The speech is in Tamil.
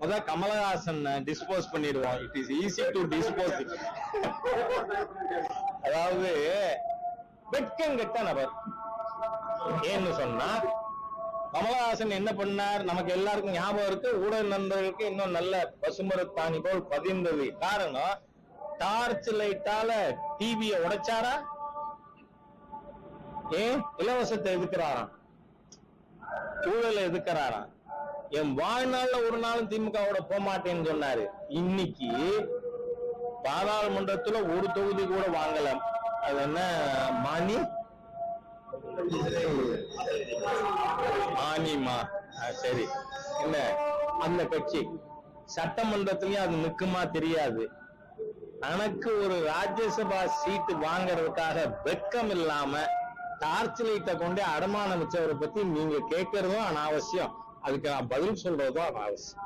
அதான் கமலஹாசன் டிஸ்போஸ் பண்ணிடுவோம். It is easy to dispose. அதாவது வெட்கம் கெட்ட நபர். ஏன்னு சொன்னா கமலஹாசன் என்ன பண்ணார் நமக்கு எல்லாருக்கும் ஞாபகம் இருக்கு. ஊடக நண்பர்களுக்கு இன்னும் நல்ல பசுமரத்தாணி போல் பதிந்தது. காரணம், டார்ச் லைட்டால டிவிய உடைச்சாரா? ஏன் இலவசத்தை எதுக்குறாராம், ஊழலை எதுக்குறாராம். என் வாழ்நாள்ல ஒரு நாளும் திமுகவோட போக மாட்டேன்னு சொன்னாரு. இன்னைக்கு பாராளுமன்றத்துல ஒரு தொகுதி கூட வாங்கல. அது என்ன மானிமா சரி என்ன அந்த கட்சி சட்டமன்றத்திலயும் அது நிக்குமா தெரியாது. தனக்கு ஒரு ராஜ்யசபா சீட்டு வாங்கறதுக்காக வெட்கம் இல்லாம டார்ச் லைட்டை கொண்டு அடமானம் வச்சவரை பத்தி நீங்க கேட்கறதும் அனாவசியம். அதுக்கு நான் பதில் சொல்றதும் அனாவசியம்.